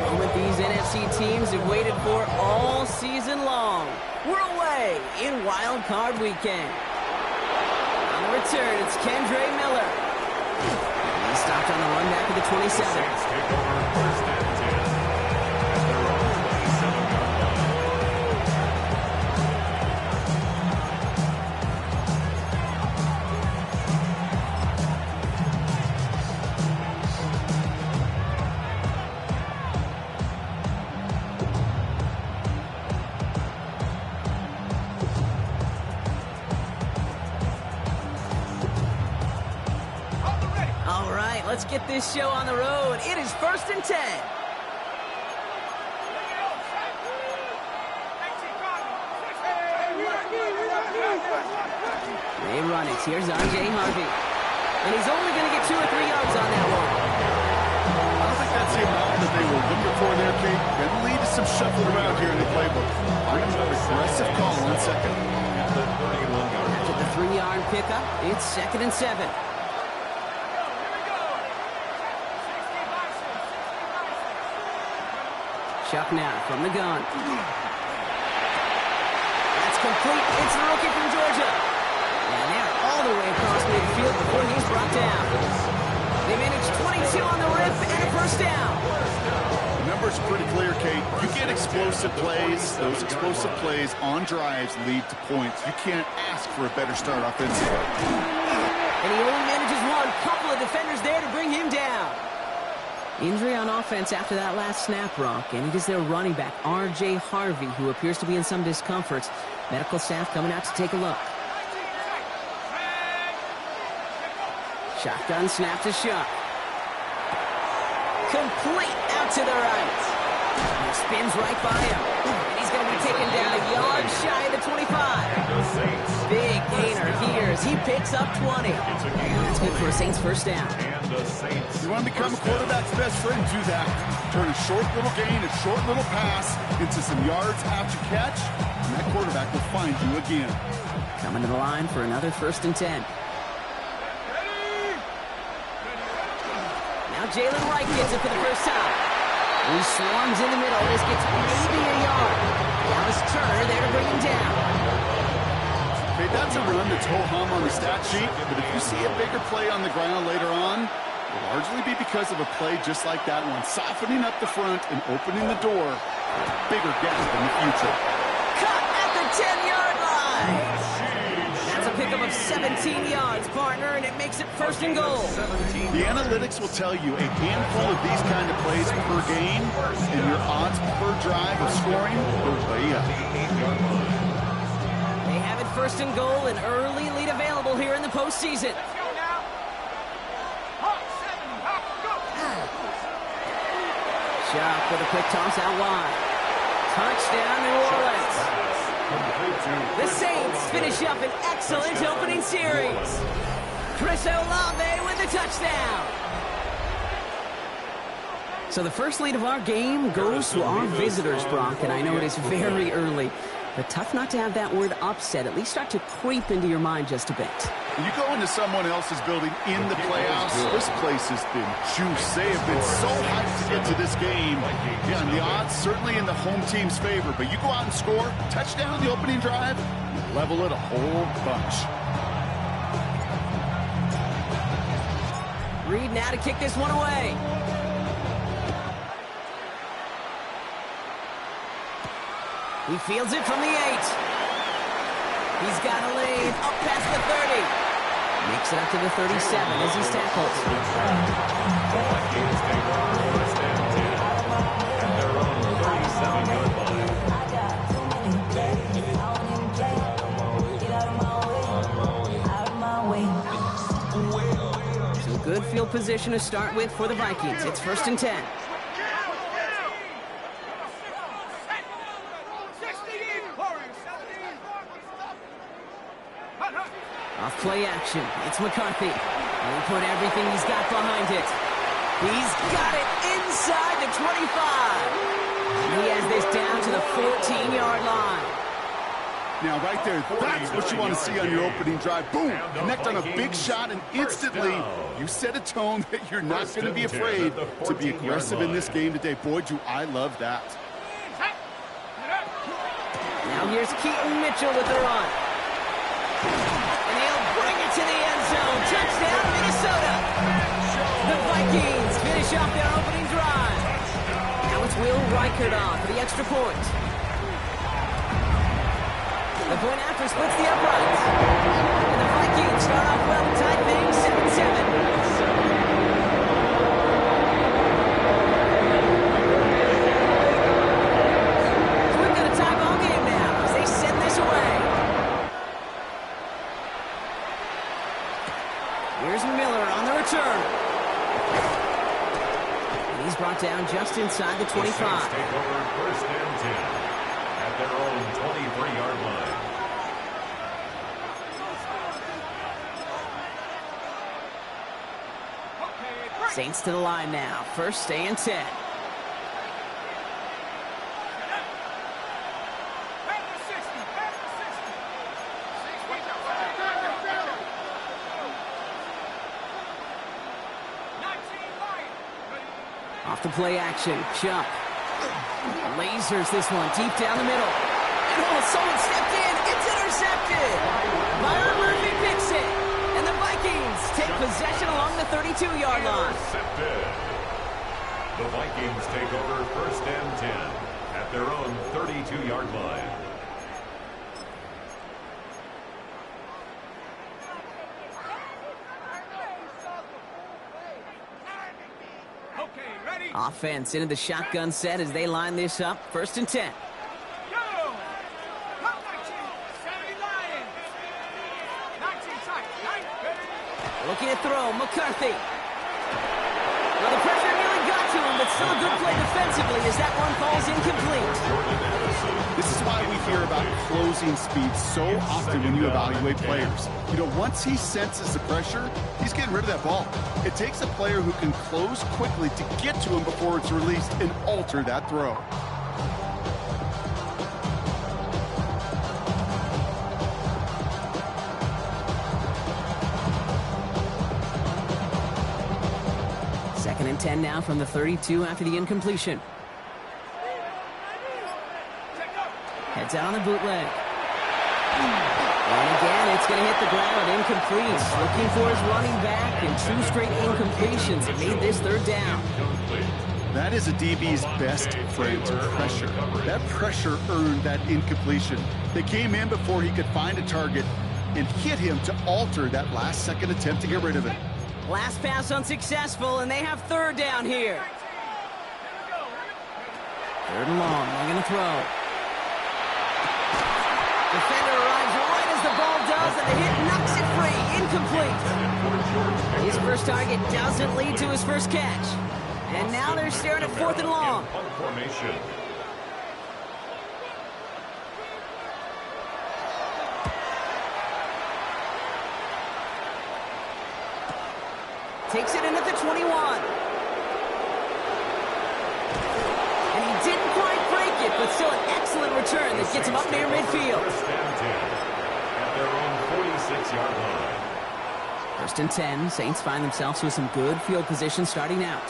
Moment these NFC teams have waited for all season long. We're away in Wild Card Weekend. On the return, it's Kendre Miller. He stopped on the run back of the 27. Let's get this show on the road. It is 1st and 10. They run it. Here's R.J. Harvey. And he's only going to get 2 or 3 yards on that one. I don't think that's the amount that they were looking for there, Kate. Going to lead to some shuffling around here in the playbook. Find an aggressive call on second. After the 3-yard pickup, it's 2nd and 7. Chuck now from the gun. That's complete. It's the rookie from Georgia. And they're all the way across midfield before he's brought down. They managed 22 on the rip and a 1st down. The numbers are pretty clear, Kate. You get explosive plays. Those explosive plays on drives lead to points. You can't ask for a better start offensively. And he only manages one. Couple of defenders there to bring him down. Injury on offense after that last snap, Brock, and it is their running back, R.J. Harvey, who appears to be in some discomfort. Medical staff coming out to take a look. Shotgun snap to Shuck. Complete out to the right. He spins right by him. And he's going to be taken down a yard shy of the 25. Big gainer here as he picks up 20. That's good for a Saints 1st down. You want to become a quarterback's best friend, do that. Turn a short little gain, a short little pass into some yards after catch, and that quarterback will find you again. Coming to the line for another 1st and 10. Now Jalen Wright gets it for the first time. He swarms in the middle. This gets maybe a yard. Now it's Turner there to bring him down. Okay, that's a run that's ho-hum on the stat sheet, but if you see a bigger play on the ground later on, it'll largely be because of a play just like that one, softening up the front and opening the door for a bigger gap in the future. Cut at the 10-yard line. That's a pickup of 17 yards, partner, and it makes it 1st and goal. The analytics will tell you a handful of these kind of plays per game, and your odds per drive of scoring go way up. They have it 1st and goal, an early lead available here in the postseason. Shuck with a quick toss out wide. Touchdown, New Orleans. The Saints finish up an excellent opening series. Chris Olave with the touchdown. So the first lead of our game goes to our visitors, Brock, and I know it is very early. But tough not to have that word upset at least start to creep into your mind just a bit. When you go into someone else's building in the playoffs, this place has been juiced. They have been so hyped to get to this game. Yeah, and the odds certainly in the home team's favor. But you go out and score, touchdown on the opening drive, you level it a whole bunch. Reed now to kick this one away. He fields it from the 8. He's got a lane up past the 30. Makes it up to the 37 as he's tackled. So good field position to start with for the Vikings. It's 1st and 10. Off play action. It's McCarthy. And he put everything he's got behind it. He's got it inside the 25. And he has this down to the 14-yard line. Now, right there, that's what you want to see on your opening drive. Boom! Connect on a big shot, and instantly, you set a tone that you're not going to be afraid to be aggressive in this game today. Boy, do I love that. Now here's Keaton Mitchell with the run. And he'll bring it to the end zone. Touchdown, Minnesota. The Vikings finish off their opening drive. Now it's Wildcard on for the extra point. The point after splits the uprights. And the Vikings start off well to tie things 7-7. So we've got a tie ball game now as they send this away. Here's Miller on the return. And he's brought down just inside the 25. The take over first and 10 at their own 23-yard line. Saints to the line now. First and 10. Off the play action. Jump. Lasers this one deep down the middle. Oh, someone stepped in. It's intercepted. Myron Murphy picks it. And the Vikings take possession along the 32-yard line. Intercepted. The Vikings take over first and 10 at their own 32-yard line. Offense into the shotgun set as they line this up. First and 10. Looking to throw, McCarthy. Well, the pressure nearly got to him, but still a good play defensively as that one falls incomplete. This is why we hear about closing speed so often when you evaluate players. You know, once he senses the pressure, he's getting rid of that ball. It takes a player who can close quickly to get to him before it's released and alter that throw. Second and 10 now from the 32 after the incompletion. Heads out on the bootleg. And again, it's going to hit the ground. Incomplete. Looking for his running back, and 2 straight incompletions have made this third down. That is a DB's best friend, pressure. That pressure earned that incompletion. They came in before he could find a target and hit him to alter that last-second attempt to get rid of it. Last pass unsuccessful, and they have third down here. Third and long. They're going to throw. Defender arrives right as the ball does, and the hit knocks it free. Incomplete. His first target doesn't lead to his first catch. And now they're staring at fourth and long. Formation. Takes it in at the 21. And he didn't quite break it, but still an excellent return that gets him up near midfield. First and 10 at their own 46-yard line. First and 10. Saints find themselves with some good field position starting out.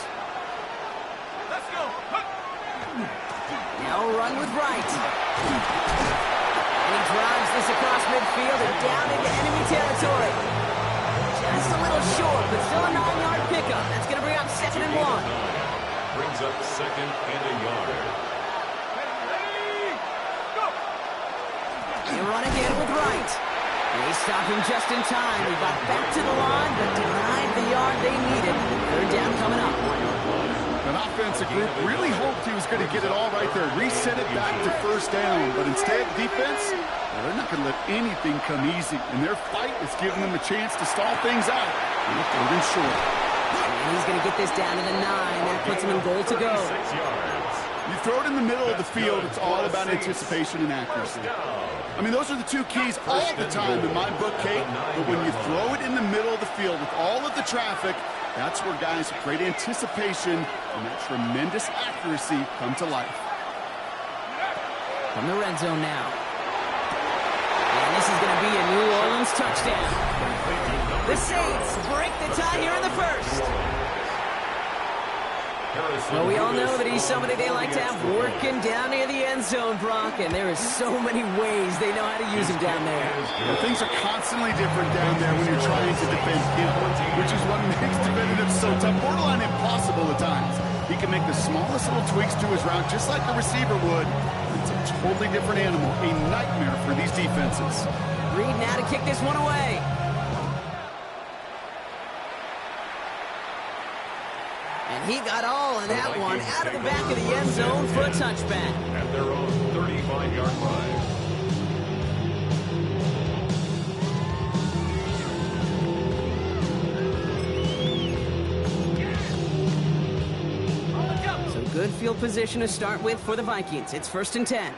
Let's go. Now a run with Wright. And he drives this across midfield and down into enemy territory. Just a little short, but still a 9-yard pickup. That's going to bring up 2nd and 1. Brings up 2nd and a yard. They run again with Wright. They stop him just in time. He got back to the line, but denied the yard they needed. Third down coming up. An offensive group really hoped he was going to get it all right there, reset it back to first down, but instead, defense, well, they're not going to let anything come easy, and their fight is giving them a chance to stall things out. And they're third and short. And he's going to get this down to the 9. That puts him in goal to go. 6 yards. You throw it in the middle of the field, it's all about anticipation and accuracy. I mean, those are the 2 keys all the time in my book, Kate, but when you throw it in the middle of the field with all of the traffic, that's where guys with great anticipation and that tremendous accuracy come to life. From the red zone now. Vikings touchdown. The Saints break the tie here in the first. Well, we all know that he's somebody they like to have working down near the end zone, Brock, and there is so many ways they know how to use him down there. Well, things are constantly different down there when you're trying to defend him, which is what makes defending him so tough, borderline impossible at times. He can make the smallest little tweaks to his route, just like a receiver would. It's a totally different animal, a nightmare for these defenses. Reed now to kick this one away. And he got all of that one out of the back of the end zone for a touchback. At their own 35-yard line. So good field position to start with for the Vikings. It's 1st and 10.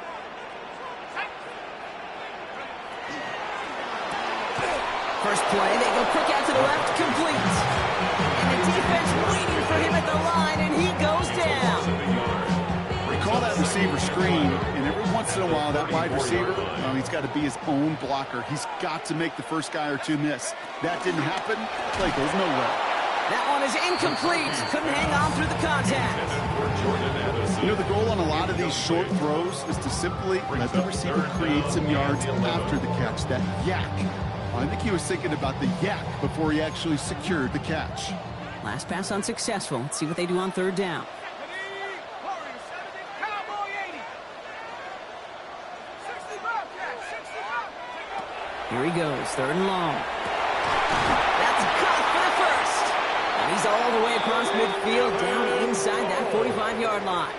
First play, they go quick out to the left, complete. And the defense waiting for him at the line, and he goes down. They call that receiver screen, and every once in a while, that wide receiver, he's got to be his own blocker. He's got to make the first guy or two miss. That didn't happen. Play goes nowhere. That one is incomplete. Couldn't hang on through the contact. You know, the goal on a lot of these short throws is to simply let the receiver create some yards after the catch, that yak. I think he was thinking about the yak before he actually secured the catch. Last pass unsuccessful. Let's see what they do on 3rd down. Here he goes, 3rd and long. That's caught for the first. And he's all the way across midfield, down inside that 45-yard line.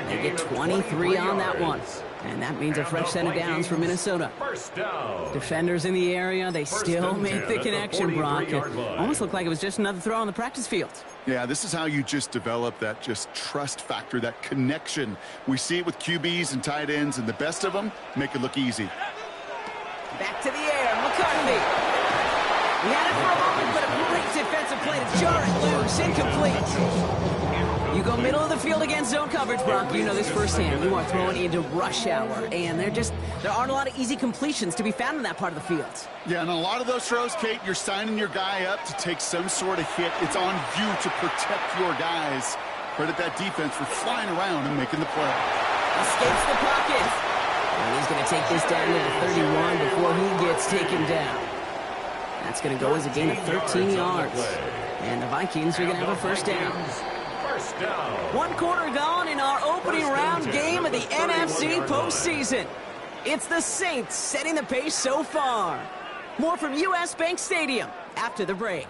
They get 23 on that one. And that means a fresh set of downs for Minnesota. First down. Defenders in the area, they still make the connection, Brock. It almost looked like it was just another throw on the practice field. Yeah, this is how you just develop that just trust factor, that connection. We see it with QBs and tight ends, and the best of them make it look easy. Back to the air, McCarthy. He had it for a moment, but a great defensive play to jar it loose, incomplete. You go middle of the field against zone coverage, Brock. You know this firsthand. You are throwing into rush hour, and there aren't a lot of easy completions to be found in that part of the field. Yeah, and a lot of those throws, Kate, you're signing your guy up to take some sort of hit. It's on you to protect your guys. Credit that defense for flying around and making the play. Escapes the pocket. And he's going to take this down to the 31 before he gets taken down. That's going to go as a gain of 13 yards. And the Vikings are going to have a first down. One quarter gone in our opening round game of the NFC postseason. It's the Saints setting the pace so far. More from U.S. Bank Stadium after the break.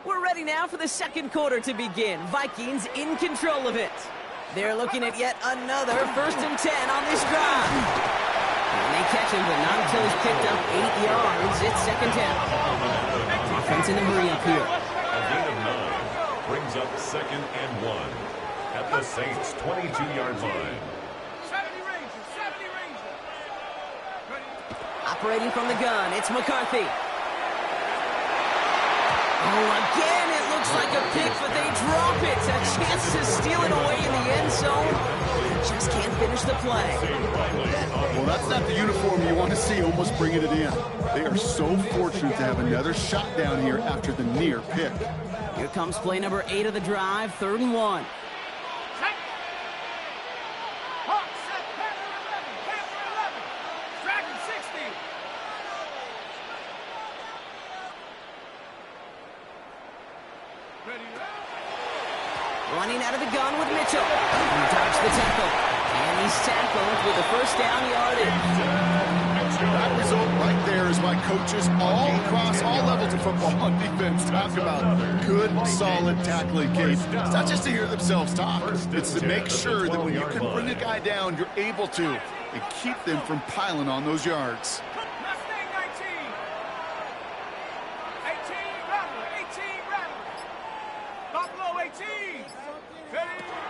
We're ready now for the second quarter to begin. Vikings in control of it. They're looking at yet another 1st and 10 on this drive. And they catch him, but not until he's picked up 8 yards. It's 2nd down. Offense in a hurry up here. A gain of 9 brings up 2nd and 1 at the Saints' 22-yard line. 70 Ranger. Operating from the gun, it's McCarthy. Oh, again, it looks like a pick, but they drop it. A chance to steal it away in the end zone. They just can't finish the play. Well, that's not the uniform you want to see almost bringing it in. They are so fortunate to have another shot down here after the near pick. Here comes play number 8 of the drive, 3rd and 1. Running out of the gun with Mitchell. He dodged the tackle. And he's tackled with the first down yardage. That result right there is why coaches all across all levels of football on defense talk about good, solid tackling, Kate. It's not just to hear themselves talk. It's to make sure that when you can bring a guy down, you're able to, and keep them from piling on those yards.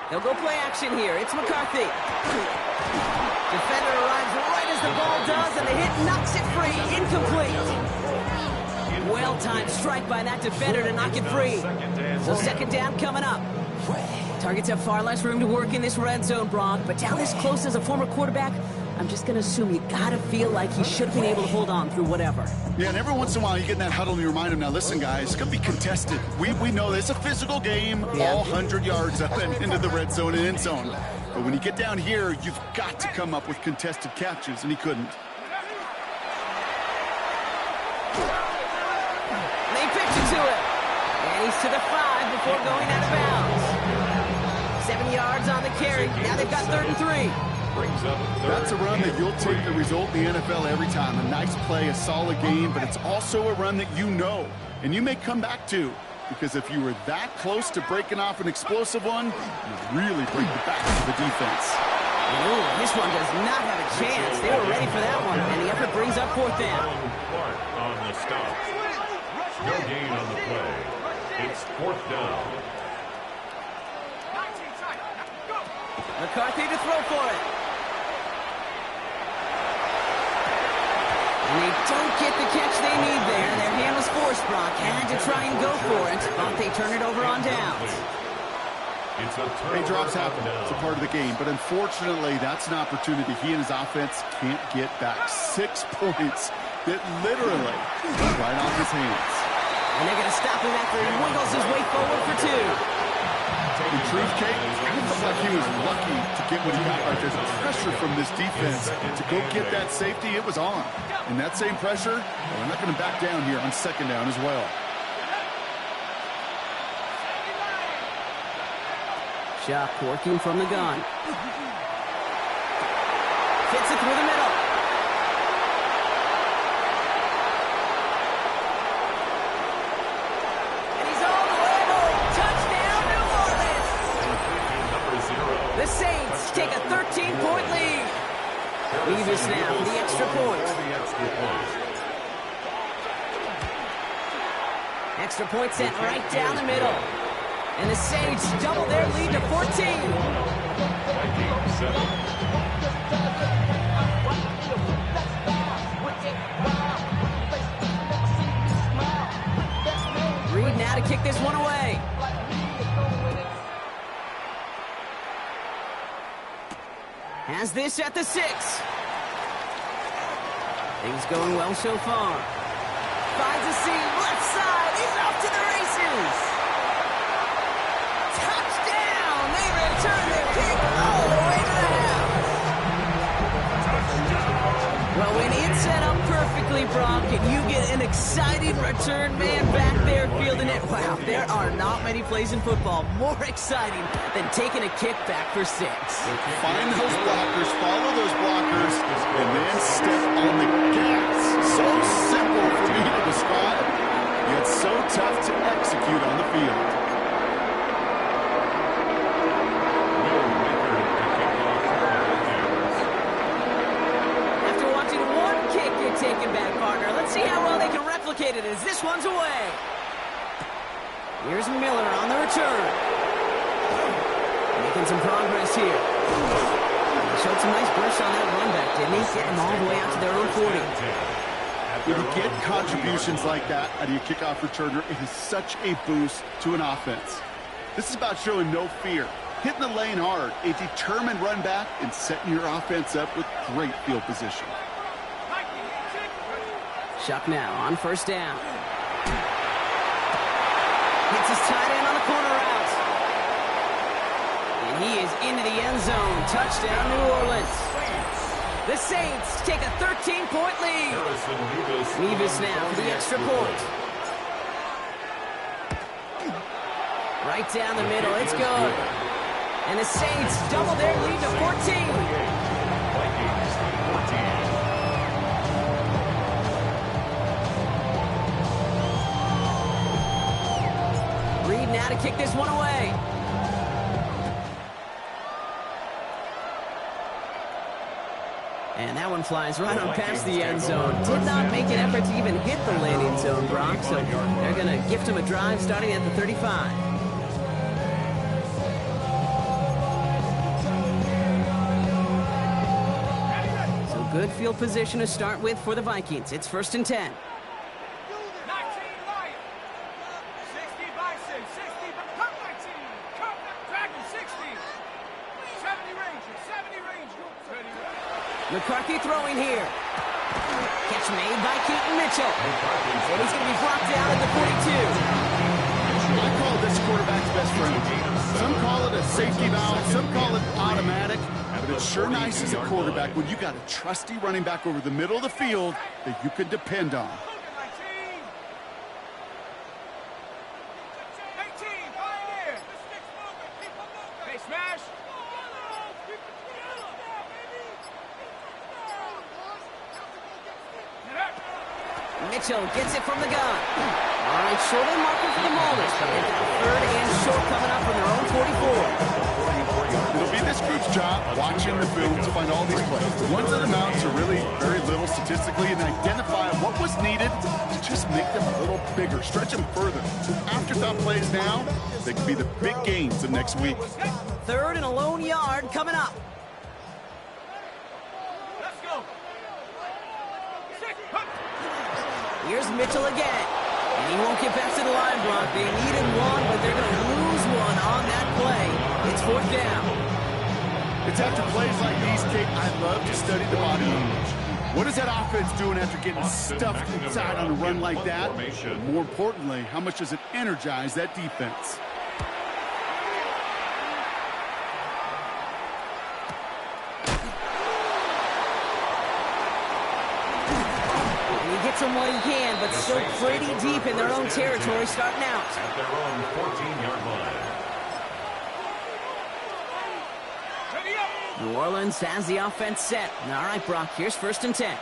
They'll go play action here. It's McCarthy. Defender arrives right as the ball does, and the hit knocks it free. Incomplete. Well-timed strike by that defender to knock it free. So second down coming up. Targets have far less room to work in this red zone, Brock, but down this close as a former quarterback, I'm just going to assume you got to feel like he should have been able to hold on through whatever. Yeah, and every once in a while you get in that huddle and you remind him, now listen, guys, it's going to be contested. We know this is a physical game, all 100 yards up and into the red zone and end zone. But when you get down here, you've got to come up with contested catches, and he couldn't. They pitch it to him. And he's to the 5 before going out of bounds. 7 yards on the carry. Now they've got 3rd and 3. That's a run that you'll take the result in the NFL every time. A nice play, a solid game, but it's also a run that you know, and you may come back to, because if you were that close to breaking off an explosive one, you really bring the back to the defense. Ooh, this one does not have a chance. They were ready for that one, and the effort brings up 4th down. Clark on the stop. No gain on the play. It's 4th down. McCarthy to throw for it. And they don't get the catch they need there. Their hand was forced, Brock. Had to try and go for it, but they turn it over on downs. Hey, drops happen. It's a part of the game, but unfortunately, that's an opportunity he and his offense can't get back. 6 points that literally went right off his hands. And they're going to stop him after he wiggles his way forward for 2. In truth, Kate, I felt like he was lucky to get what he got right there. The pressure from this defense to go get that safety, it was on. And that same pressure, well, they're not going to back down here on 2nd down as well. Shock working from the gun. Fits it through the middle. And he's all the way home. Touchdown, New Orleans. The Saints take a 13-point lead. Levis now for the extra point. Extra point sent right down the middle. And the Saints double their lead to 14. Reed now to kick this one away. Has this at the 6. Things going well so far. Finds a seam, left side. He's off to the races. Touchdown! They return their kick all the way to the house. Well, when it's set up perfectly, Brock, and you get an exciting return man back there fielding it, wow, there are not many plays in football more exciting than taking a kick back for 6. Find those blockers, follow those blockers, and then step on the gas. So simple for me to describe, yet so tough to execute on the field. After watching one kick get taken back, partner, let's see how well they can replicate it as this one's away. Here's Miller on the return. Making some progress here. Showed some nice bursts on that run back, didn't he? Getting them all the way out to their own 40. When you get contributions like that out of your kickoff returner, it is such a boost to an offense. This is about showing no fear, hitting the lane hard, a determined run back, and setting your offense up with great field position. Shuck now on 1st down. Hits his tight end on the corner route. And he is into the end zone. Touchdown, New Orleans. The Saints take a 13-point lead. Levis now for the extra point. Right down the middle. It's good. And the Saints double their lead to 14. Now to kick this one away. And that one flies right on past the end zone. Did not make an effort to even hit the landing zone, Brock, so they're going to gift him a drive starting at the 35. So good field position to start with for the Vikings. It's 1st and 10. 19 Lions. 60 by 6. 60 by McCarthy throwing here. Catch made by Keaton Mitchell. And he's going to be brought down at the 42. I call this quarterback's best friend. Some call it a safety valve, some call it automatic, but it's sure nice as a quarterback when you got a trusty running back over the middle of the field that you can depend on. Hey, smash! Mitchell gets it from the gun. All right, short of the marker for the Maulers, but they've got third and short coming up from their own 44. It'll be this group's job watching the film to find all these plays. The ones that amount to really very little statistically and identify what was needed to just make them a little bigger, stretch them further. Afterthought plays now, they could be the big gains of next week. Third and a lone yard coming up. Let's go! Here's Mitchell again. And he won't get back to the line, Brock. They needed one, but they're going to lose one on that play. It's fourth down. It's after plays like these, Kate, I love to study the body language. What is that offense doing after getting stuffed inside on a run like that? More importantly, how much does it energize that defense? Them while he can, but still pretty deep in their own territory starting out. At their own 14-yard line. New Orleans has the offense set. All right, Brock, here's first and 10.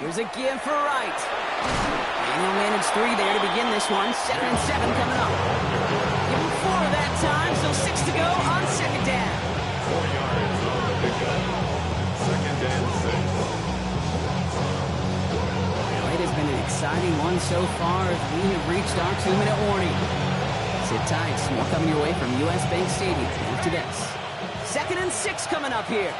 Here's a give for Wright. And he'll manage 3 there to begin this one. 2nd and 7 coming up. Give him 4 that time, so 6 to go on second down. 4 yards on the pickup. Second and 6. Well, it has been an exciting one so far as we have reached our 2-minute warning. Sit tight, more coming your way from U.S. Bank Stadium after this. 2nd and 6 coming up here.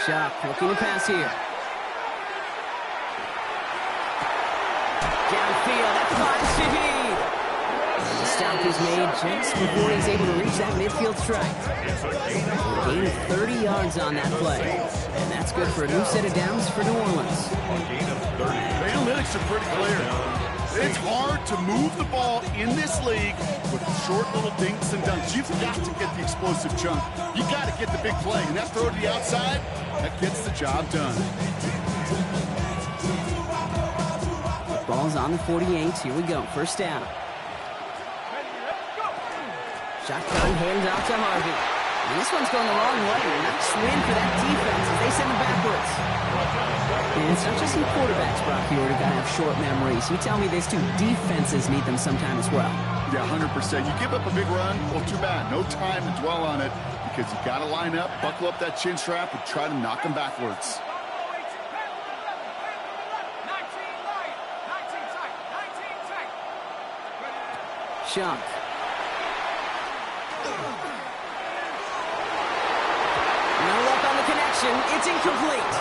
Shock looking to pass here. Downfield, that finds Shaheed. The stop is made just before he's able to reach that midfield strike. A gain of 30 yards on that play. And that's good for a new set of downs for New Orleans. The analytics are pretty clear. It's hard to move the ball in this league with short little dinks and dunks. You've got to get the explosive chunk. You've got to get the big play. And that throw to the outside, that gets the job done. Ball's on the 48. Here we go. First down. Shotgun hands out to Harvey. And this one's going the wrong way. Nice win for that defense as they send him backwards. And it's not just some quarterbacks, Brock, here to have short memories. You tell me these two defenses need them sometime as well. Yeah, 100%. You give up a big run, well, too bad. No time to dwell on it because you got to line up, buckle up that chin strap, and try to knock them backwards. Shunk. No luck on the connection. It's incomplete.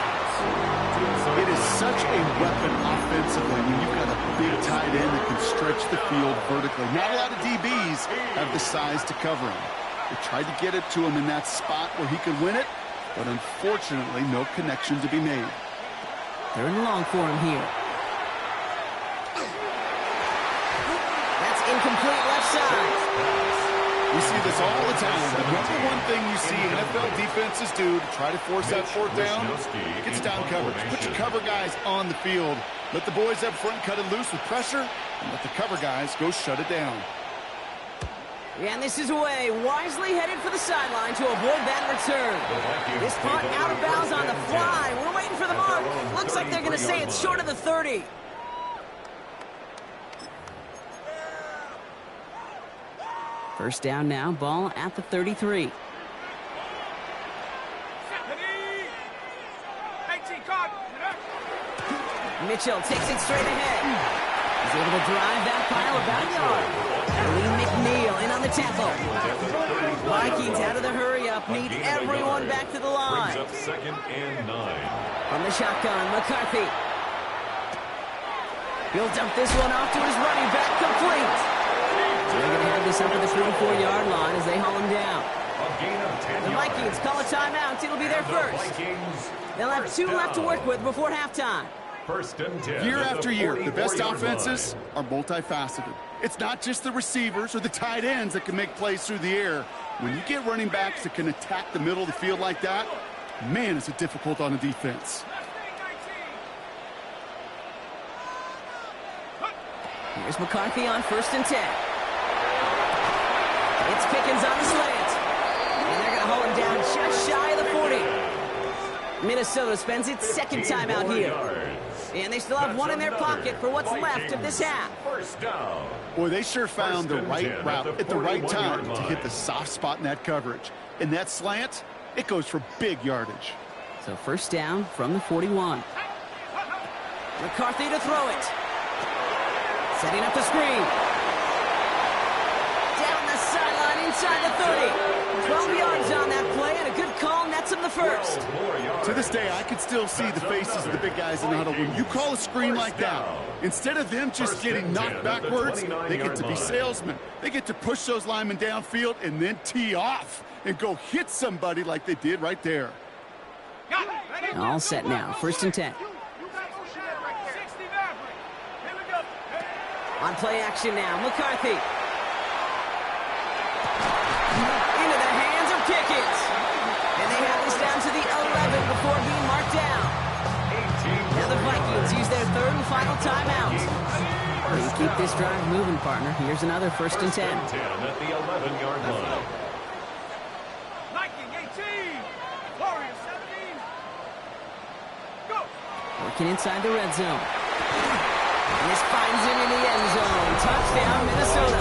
It is such a weapon offensively when you've got a big tight end that can stretch the field vertically. Not a lot of DBs have the size to cover him. They tried to get it to him in that spot where he could win it, but unfortunately, no connection to be made. They're in long for him here. Incomplete left side. We see this all the time. The number one thing you see NFL defenses do to try to force that fourth down, gets down coverage. Put your cover guys on the field. Let the boys up front cut it loose with pressure, and let the cover guys go shut it down. And this is away. Wisely headed for the sideline to avoid that return. This punt out of bounds on the fly. We're waiting for the mark. Looks like they're going to say it's short of the 30. First down now, ball at the 33. Mitchell takes it straight ahead. He's able to drive that pile about a yard. Lee McNeil in on the tackle. Vikings out of the hurry-up need everyone back to the line. Brings up 2nd and 9. From the shotgun, McCarthy. He'll dump this one off to his running back, complete. So they're going to have this up at the 44-yard line as they haul him down. The Vikings call a timeout. It'll be their first. They'll have 2 left to work with before halftime. First and 10. Year after year, the best offenses are multifaceted. It's not just the receivers or the tight ends that can make plays through the air. When you get running backs that can attack the middle of the field like that, man, is it difficult on a defense. Here's McCarthy on 1st and 10. It's Pickens on the slant. And they're going to hold him down just shy of the 40. Minnesota spends its second time out here. And they still have one in their pocket for what's left of this half. First down. Boy, they sure found the right route at the right time to hit the soft spot in that coverage. And that slant, it goes for big yardage. So first down from the 41. McCarthy to throw it. Setting up the screen. Down the sideline inside the 30. 12 yards on that play, and a good call nets him the first. To this day, I can still see the faces of the big guys in the huddle. When you call a screen like that, instead of them just getting knocked backwards, they get to be salesmen. They get to push those linemen downfield and then tee off and go hit somebody like they did right there. All set now. 1st and 10. On play action now, McCarthy. Into the hands of Pickens. And they have this down to the 11 before being marked down. Now the Vikings use their 3rd and final timeout. You keep this drive moving, partner. Here's another 1st and 10. At the 11-yard line. Viking 18. Warriors 17. Go. Working inside the red zone. And this finds him in the end zone. Touchdown, Minnesota.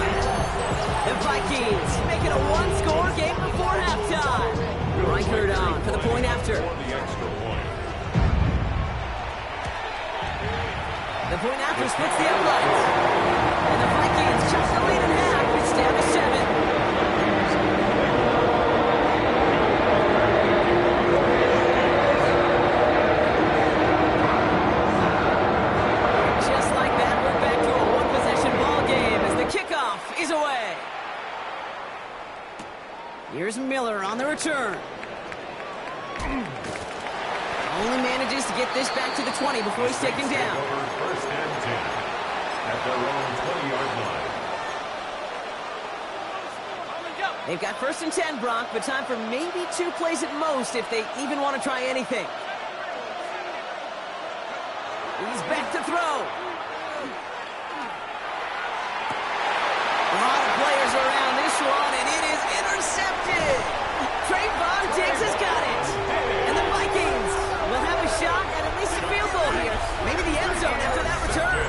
The Vikings make it a 1-score game before halftime. Wildcard on for the point after. The point after splits the uprights. And the Vikings chop the lead in half. It's down to 7. Is away. Here's Miller on the return. Only manages to get this back to the 20 before he's taken down. First and 10 at their own 20-yard line. They've got 1st and 10, Brock, but time for maybe 2 plays at most if they even want to try anything. He's back to throw. Around this one, and it is intercepted. Trayvon Diggs has got it. And the Vikings will have a shot at least a field goal here. Maybe the end zone after that return.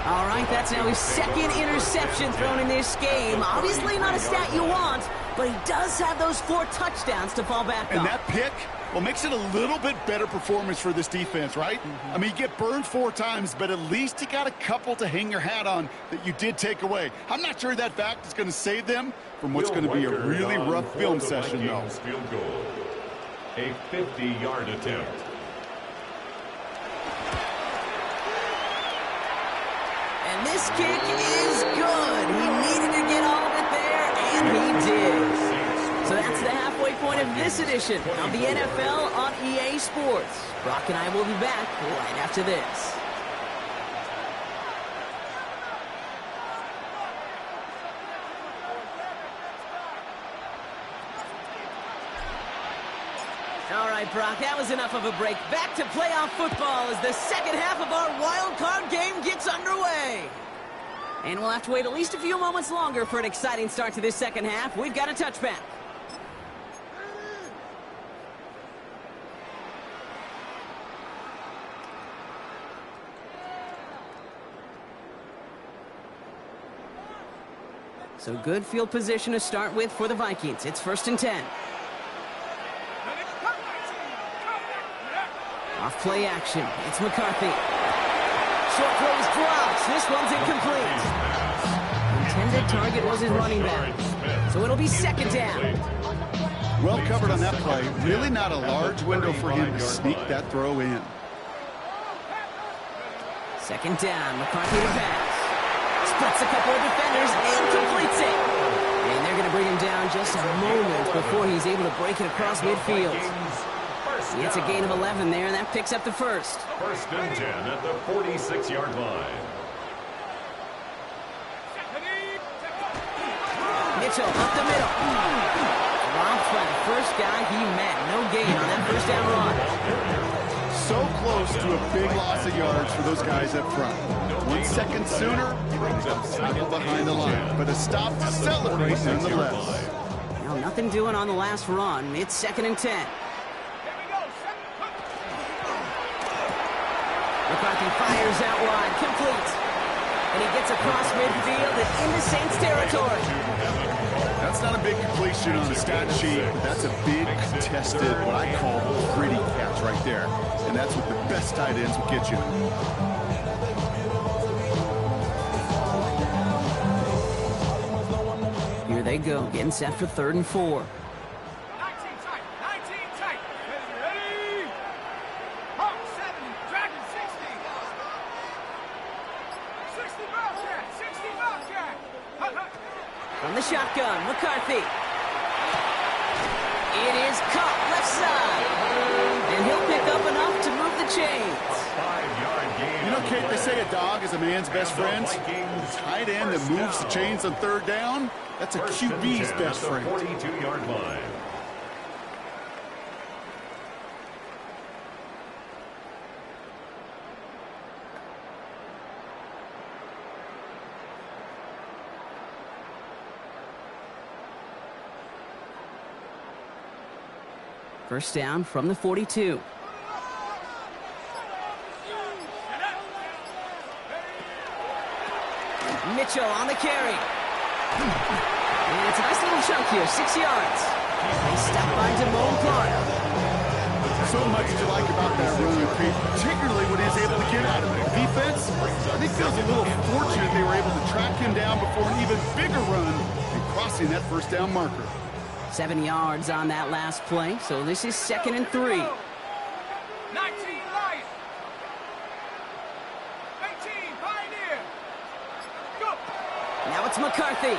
All right, that's now his 2nd interception thrown in this game. Obviously not a stat you want, but he does have those 4 touchdowns to fall back on. And that pick, well, makes it a little bit better performance for this defense, right? I mean, you get burned 4 times, but at least you got a couple to hang your hat on that you did take away. I'm not sure that fact is going to save them from what's going to be a really rough film session, though. Field goal. A 50-yard attempt. And this kick is good. He needed to get all of it there, and he did. So that's the halfway point of this edition of the NFL on EA Sports. Brock and I will be back right after this. All right, Brock, that was enough of a break. Back to playoff football as the second half of our wild card game gets underway. And we'll have to wait at least a few moments longer for an exciting start to this second half. We've got a touchback. So good field position to start with for the Vikings. It's 1st and 10. Off play action. It's McCarthy. Short throws drops. This one's incomplete. Intended target was his running back. So it'll be 2nd down. Well covered on that play. Really not a large window for him to sneak that throw in. Second down, McCarthy to pass. Splits a couple of defenders and completes it. And they're going to bring him down just a moment before he's able to break it across midfield. It's a gain of 11 there, and that picks up the first. First and 10 at the 46-yard line. Mitchell up the middle. Dropped by the first guy he met. No gain on that first down run. So close to a big loss of yards for those guys up front. 1 second sooner, tackle behind the line. But a stop to celebrate nonetheless. Now, nothing doing on the last run. It's 2nd and 10. McCarthy fires out wide, complete. And he gets across midfield and into Saints territory. That's not a big completion on the stat sheet, but that's a big contested, what I call pretty catch right there. And that's what the best tight ends will get you. Here they go, getting set for 3rd and 4. 19 tight, 19 tight. Ready? Hawk 70, Dragon 60. 60 Bobcat, 60 Bobcat. From the shotgun, McCarthy. It is caught left side. And he'll pick up enough to move the chains. 5-yard gain. You know, Kate, they say a dog is a man's best friend. The tight end that moves the chains on 3rd down, that's a QB's best friend. 42-yard line. First down from the 42. Mitchell on the carry. And it's a nice little chunk here, 6 yards. They stop by Damone Clark. So much to like about that run, Pete, particularly when he's able to get out of it. Defense, I think feels a little fortunate they were able to track him down before an even bigger run and crossing that first down marker. 7 yards on that last play, so this is 2nd and 3. 19 Lion. 18 Pioneer. Go. Now it's McCarthy.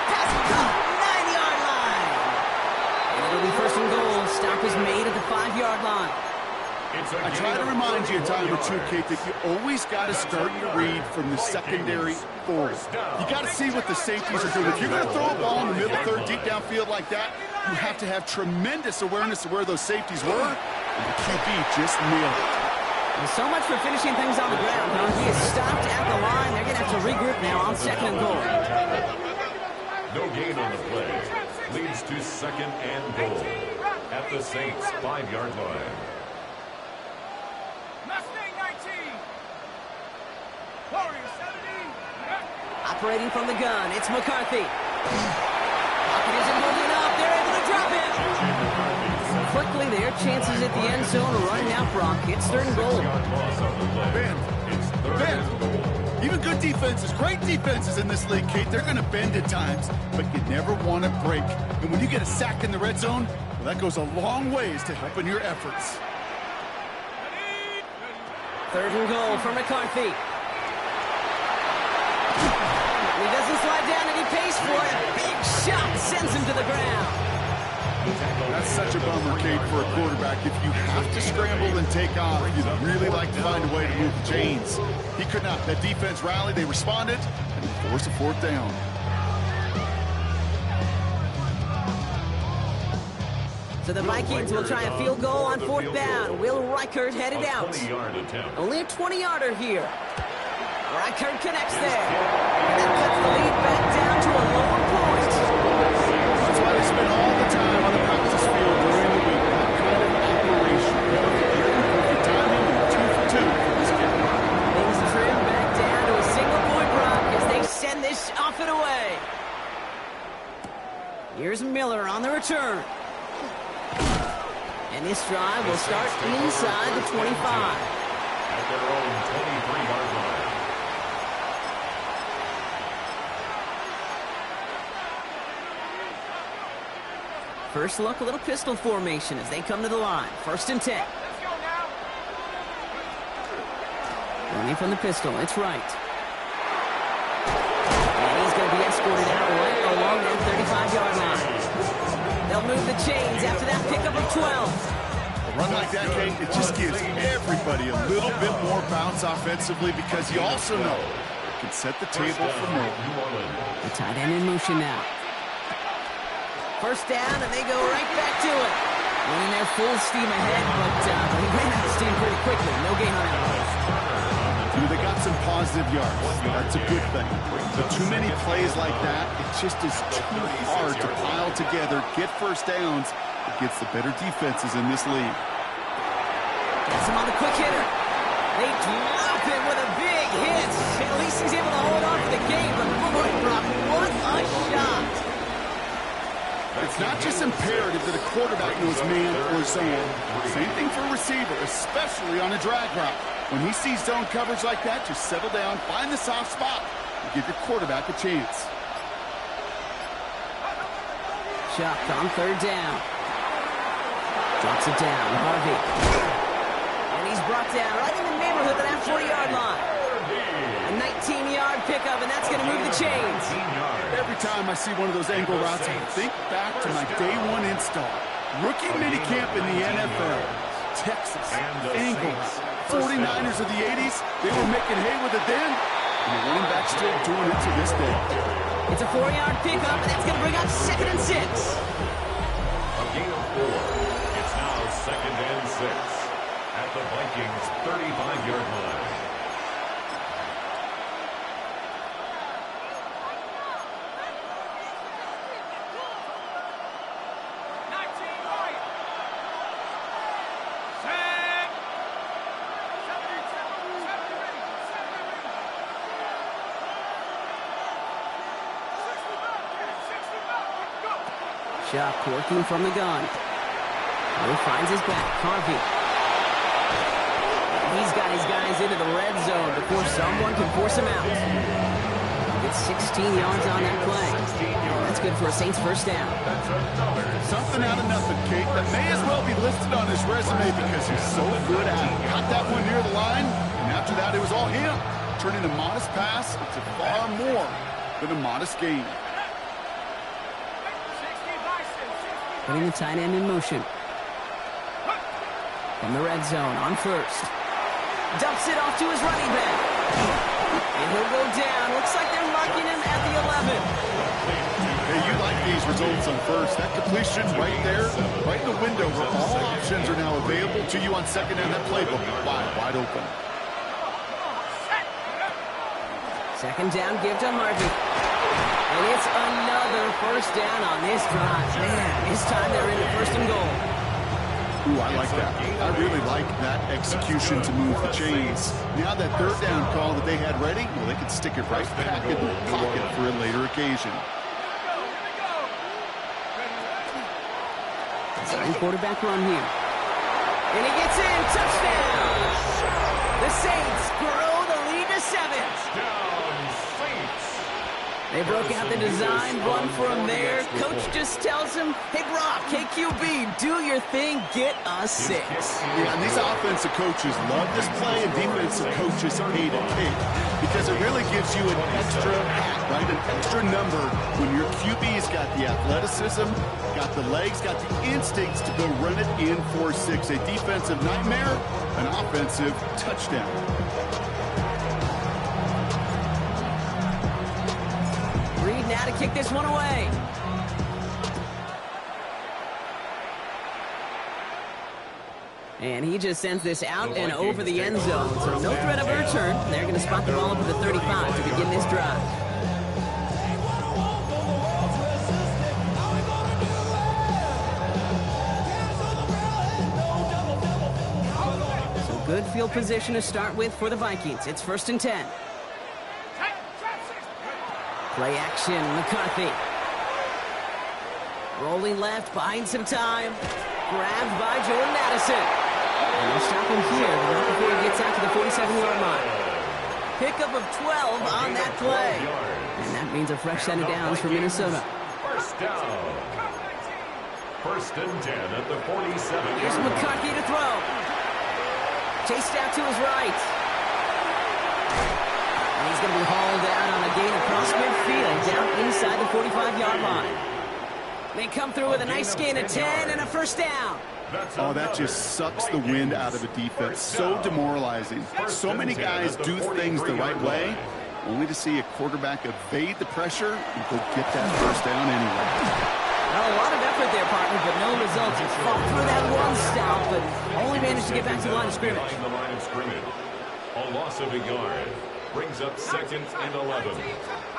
Pass caught, 9-yard line. And it'll be 1st and goal. Stop is made at the 5-yard line. I try to remind you a time or two, Kate, that you always got to start your read from the secondary forward. You got to see what the safeties are doing. If you're going to throw a ball in the middle third, deep downfield like that, you have to have tremendous awareness of where those safeties were, and the QB just nailed it. And so much for finishing things on the ground, huh? He is stopped at the line. They're going to have to regroup now on 2nd and goal. No gain on the play. Leads to 2nd and goal at the Saints' 5-yard line. Operating from the gun, it's McCarthy. Pocket isn't holding up. They're able to drop him. Quickly, their chances at the end zone are running out, Brock. It's 3rd and goal. Ben, even good defenses, great defenses in this league, Kate, they're going to bend at times, but you never want to break. And when you get a sack in the red zone, well, that goes a long ways to helping your efforts. 3rd and goal for McCarthy. He doesn't slide down and he pays for it. Big shot sends him to the ground. That's such a bummer, Kate, for a quarterback. If you have to scramble and take off, you'd really like to find a way to move the chains. He could not. That defense rallied, they responded, and they forced a 4th down. So the Vikings will try a field goal on 4th down. Will Reichert headed out. Only a 20-yarder here. Reichert connects there. And that cuts the lead back down to a lower point. That's why they spend all the time on the practice field during the week. That kind of operation. Perfect timing and 2 for 2 for this kid. Things trim back down to a single-point Brock as they send this off and away. Here's Miller on the return. And this drive will start inside the 25. At their own 23-yard line. First look, a little pistol formation as they come to the line. 1st and 10. Let's go now. Running from the pistol, it's right. And he's going to be escorted out right along that 35-yard line. They'll move the chains after that pickup of 12. A run like that, Kate, it just gives everybody a little bit more bounce offensively because you also know it can set the table for more. The tight end in motion now. First down, and they go right back to it. Running their full steam ahead, but they ran out of steam pretty quickly. No gain on that one. They got some positive yards. That's a good thing. But too many plays like that, it just is too hard to pile together, get first downs against the better defenses in this league. Gets him on the quick hitter. They drop him with a big hit. At least he's able to hold on for the game, but boy, Brock, what a shot. It's not just imperative that a quarterback knows man or zone. Same thing for a receiver, especially on a drag route. When he sees zone coverage like that, just settle down, find the soft spot, and give your quarterback a chance. Chuck on third down. Drops it down, Harvey. And he's brought down right in the neighborhood of that 40-yard line. A 19-yard pickup, and that's going to move the chains. Every time I see one of those angle routes, I think back to my day one install. Rookie minicamp in the NFL. Texas, angle route. 49ers of the 80s, they were making hay with it then, and the running back still doing it to this day. It's a 4-yard pickup, and that's going to bring up 2nd and 6. A gain of 4. It's now 2nd and 6 at the Vikings' 35-yard line. Chuck working from the gun. He finds his back. Harvey. He's got his guys into the red zone before someone can force him out. Gets 16 yards on that play. That's good for a Saints first down. Something out of nothing, Kate. That may as well be listed on his resume because he's so good at it. Got that one near the line, and after that it was all him. Turning a modest pass into far more than a modest gain. Putting the tight end in motion. From the red zone on first. Dumps it off to his running back. And he'll go down. Looks like they're marking him at the 11. Hey, you like these results on first. That completion right there, right in the window where all options are now available to you on second down. That playbook wide open. Second down, give to Harvey. And it's another first down on this drive. Man, this time they're in the 1st and goal. Ooh, I like that. I really like that execution to move the chains. Now that 3rd down call that they had ready, well, they could stick it right back in the pocket for a later occasion. Second quarterback run here. And he gets in. Touchdown! The Saints grow the lead to 7. They broke out the design, run for him there. Coach just tells him, hey, Brock, KQB, do your thing, get us 6. Yeah, and these offensive coaches love this play, and defensive coaches hate it because it really gives you an extra hat, right, an extra number when your QB's got the athleticism, got the legs, got the instincts to go run it in for 6. A defensive nightmare, an offensive touchdown. Now to kick this one away. And he just sends this out and over the end zone. So no threat of a return. They're going to spot the ball up at the 35 to begin this drive. So good field position to start with for the Vikings. It's 1st and 10. Play action, McCarthy. Rolling left, buying some time. Grabbed by Jordan Addison. And they'll stop him here, but not before he gets out to the 47-yard line. Pickup of 12 on that play. And that means a fresh set of downs for Minnesota. First down. 1st and 10 at the 47. Here's McCarthy to throw. Chased out to his right. He's going to be hauled out on a gain across midfield, down inside the 45-yard line. They come through with a nice gain of 10 and a first down. Oh, that just sucks the wind out of a defense. So demoralizing. So many guys do things the right way, only to see a quarterback evade the pressure and go get that first down anyway. Well, a lot of effort there, partner, but no results. He's fought through that one stop, but only managed to get back to the line of scrimmage. A loss of a yard brings up 2nd and 11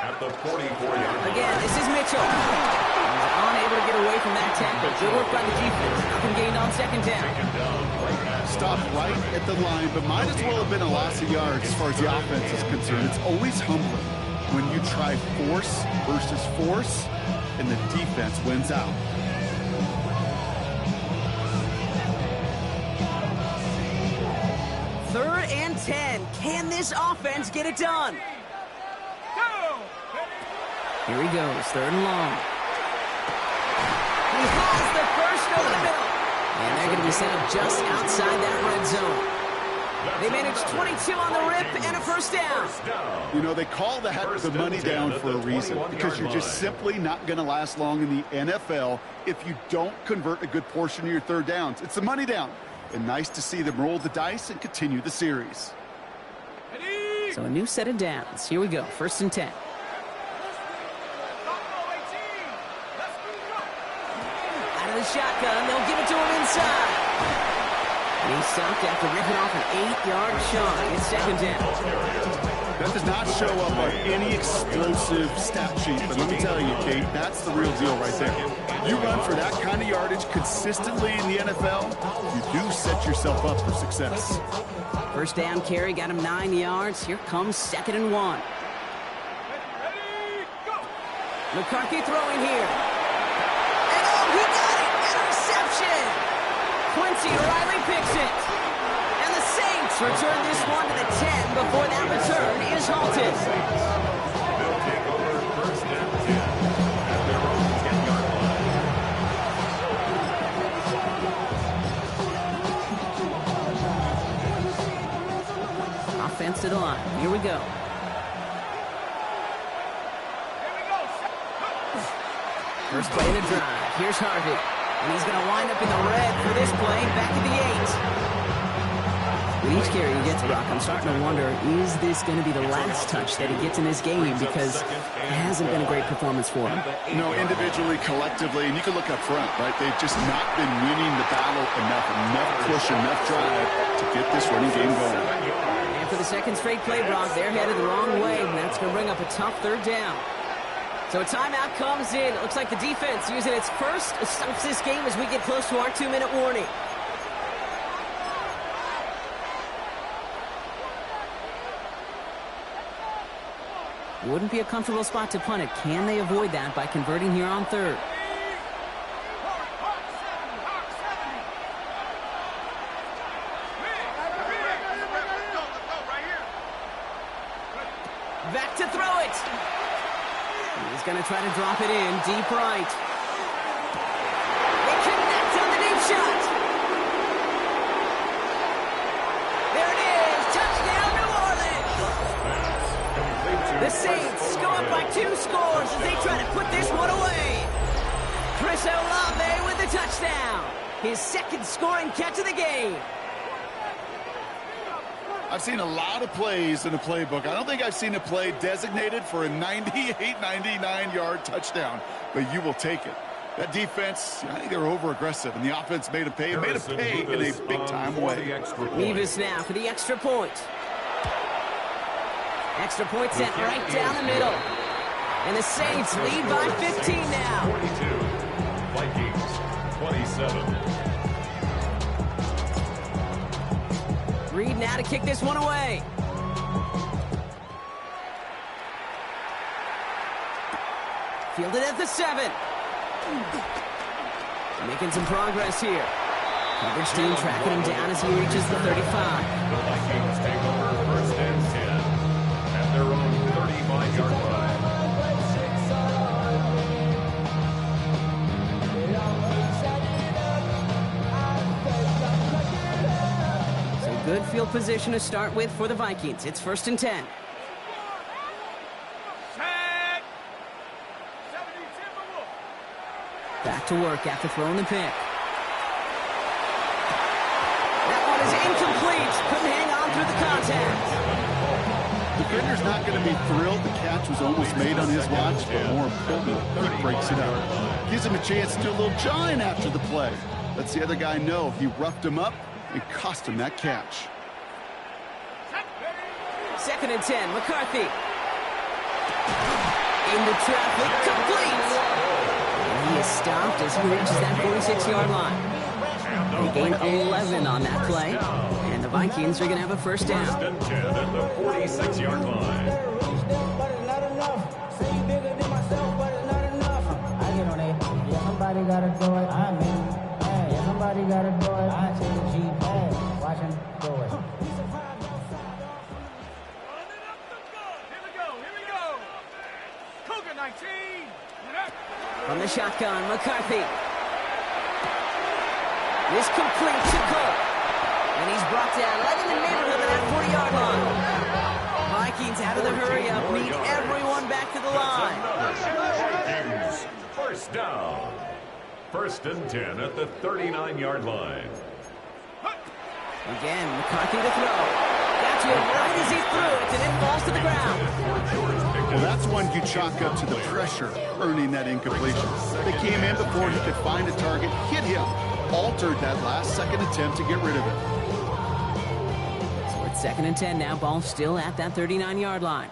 at the 44-yard line. Again, this is Mitchell. He's unable to get away from that tackle. Good work by the defense. Nothing gained on 2nd down. Stopped right at the line, but might as well have been a loss of yards as far as the offense is concerned. It's always humbling when you try force versus force, and the defense wins out. Third and 10. Can this offense get it done? Here he goes, 3rd and long. He has the first over the middle. And they're going to be set up just outside that red zone. They managed 22 on the rip and a first down. You know, they call that the money down for a reason, because you're just simply not going to last long in the NFL if you don't convert a good portion of your third downs. It's the money down. And nice to see them roll the dice and continue the series. So a new set of downs. Here we go, 1st and 10. Out of the shotgun, they'll give it to him inside. And he's stopped after ripping off an 8-yard shot. It's 2nd down. That does not show up on any explosive stat sheet, but let me tell you, Kate, that's the real deal right there. You run for that kind of yardage consistently in the NFL, you do set yourself up for success. First down carry got him 9 yards. Here comes 2nd and 1. McCarthy throwing here. And oh, he got it! Interception! Quincy Riley picks it. And the Saints return this one to the 10 before that return is halted. They'll take over 1st and 10 at their own 10-yard line. Offense to the line. Here we go. First play of the drive. Here's Harvey. And he's going to wind up in the red for this play, back at the 8. With each carry he gets, Brock, I'm starting to wonder, is this going to be the last touch that he gets in this game? Because it hasn't been a great performance for him. No, individually, collectively, and you can look up front, right? They've just not been winning the battle enough push, enough drive to get this running game going. And for the 2nd straight play, Brock, they're headed the wrong way, and that's going to bring up a tough 3rd down. So a timeout comes in. It looks like the defense using its first stops this game as we get close to our 2-minute warning. It wouldn't be a comfortable spot to punt it. Can they avoid that by converting here on 3rd? Back to throw it. He's going to try to drop it in deep right. They connect on the deep shot. There it is. Touchdown, New Orleans. The Saints go up by 2 scores as they try to put this one away. Chris Olave with the touchdown. His 2nd scoring catch of the game. I've seen a lot of plays in a playbook. I don't think I've seen a play designated for a 98, 99-yard touchdown, but you will take it. That defense, I think they were over-aggressive, and the offense made a pay. It made a pay in a big-time way. Nevis now for the extra point. Extra point sent right down the middle. And the Saints lead by 15 now. 42, Vikings 27. Reed now to kick this one away. Fielded at the 7. Making some progress here. Coverage team tracking him down as he reaches the 35. The Vikings take over 1st and 10 at their own 35-yard line. Good field position to start with for the Vikings. It's 1st and 10. Back to work after throwing the pick. That one is incomplete. Couldn't hang on through the contact. Defender's not going to be thrilled the catch was almost made on his watch, but more important, he breaks it up. Gives him a chance to do a little giant after the play. Lets the other guy know he roughed him up and cost him that catch. 2nd and 10, McCarthy. Into traffic, complete. And he is stopped as he reaches that 46-yard line. They gain 11 on that play, and the Vikings are going to have a first down. 1st and 10 at the 46-yard line. Somebody gotta do it. I mean, hey, somebody gotta do it. I take the G pass. Watch him do it. Here we go. Cougar 19. From the shotgun, McCarthy. This complete to Cole. And he's brought down right in the neighborhood of that 40-yard line. Vikings out of the hurry up, lead everyone back to the line. Vikings, first down. 1st and 10 at the 39-yard line. Again, McCarthy to throw. Got to it right as he threw it, and it falls to the ground. Well, that's one you chalk up to the pressure, earning that incompletion. They came in before he could find a target, hit him, altered that last-second attempt to get rid of it. So it's 2nd and 10 now. Ball still at that 39-yard line.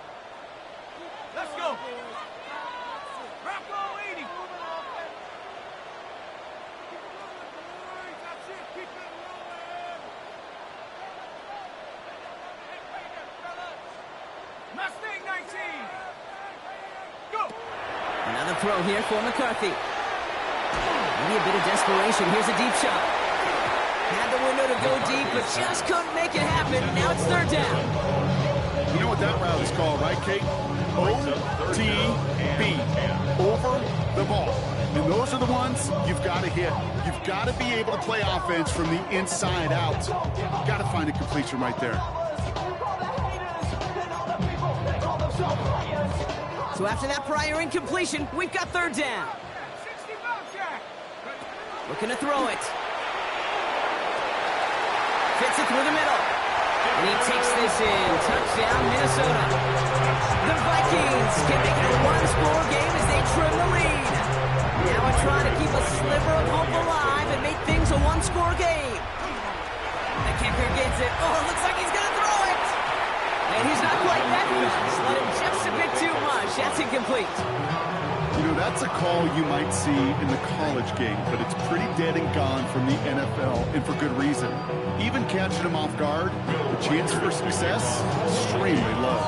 Let's go. Bravo 80. That's it. Keep it rolling. Mustang 19. Go. Another throw here for McCarthy. Maybe a bit of desperation. Here's a deep shot. Had the window to go deep, but just couldn't make it happen. Now it's 3rd down. You know what that route is called, right, Kate? OTB. Over the ball. And those are the ones you've got to hit. You've got to be able to play offense from the inside out. You've got to find a completion right there. So after that prior incompletion, we've got 3rd down. 60 Bobcat. Looking to throw it. Fits it through the middle. And he takes this in. Touchdown, Minnesota. The Vikings can make it a one-score game as they trim the lead. Now we're trying to keep a sliver of hope alive and make things a one-score game. The kicker gets it. Oh, it looks like he's going to throw it. And he's not quite that fast. Let him just a bit too much. That's incomplete. You know, that's a call you might see in the college game, but it's pretty dead and gone from the NFL, and for good reason. Even catching him off guard, the chance for success, extremely low.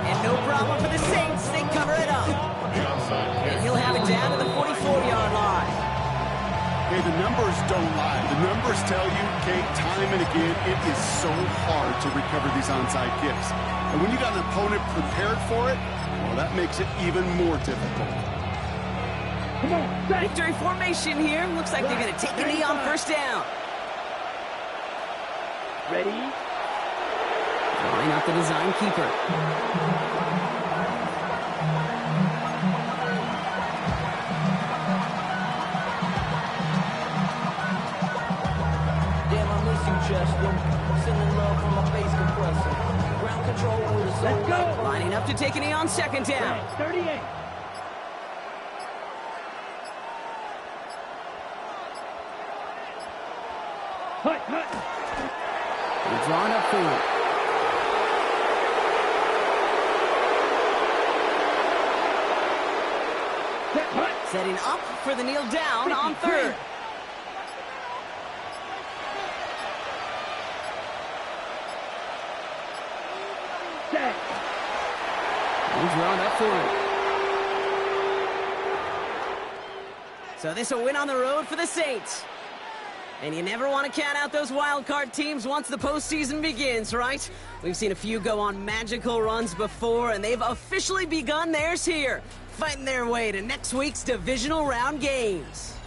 And no problem for the Saints. They cover it up. And he'll have it down to the 44-yard line. Hey, the numbers don't lie. The numbers tell you, Kate, time and again, it is so hard to recover these onside kicks. And when you got an opponent prepared for it, well, that makes it even more difficult. Victory formation here. Looks like they're going to take a knee on 1st down. Ready? Line up the design keeper. Damn, I miss you, Justin. Sending love from my face compressor. Ground control with a soul. Let's go. Lining up to take a knee on 2nd down. 38. They're drawn up forward. Setting up for the kneel down on 3rd. He's drawn up forward. So this a win on the road for the Saints. And you never want to count out those wild card teams once the postseason begins, right? We've seen a few go on magical runs before, and they've officially begun theirs here, fighting their way to next week's divisional round games.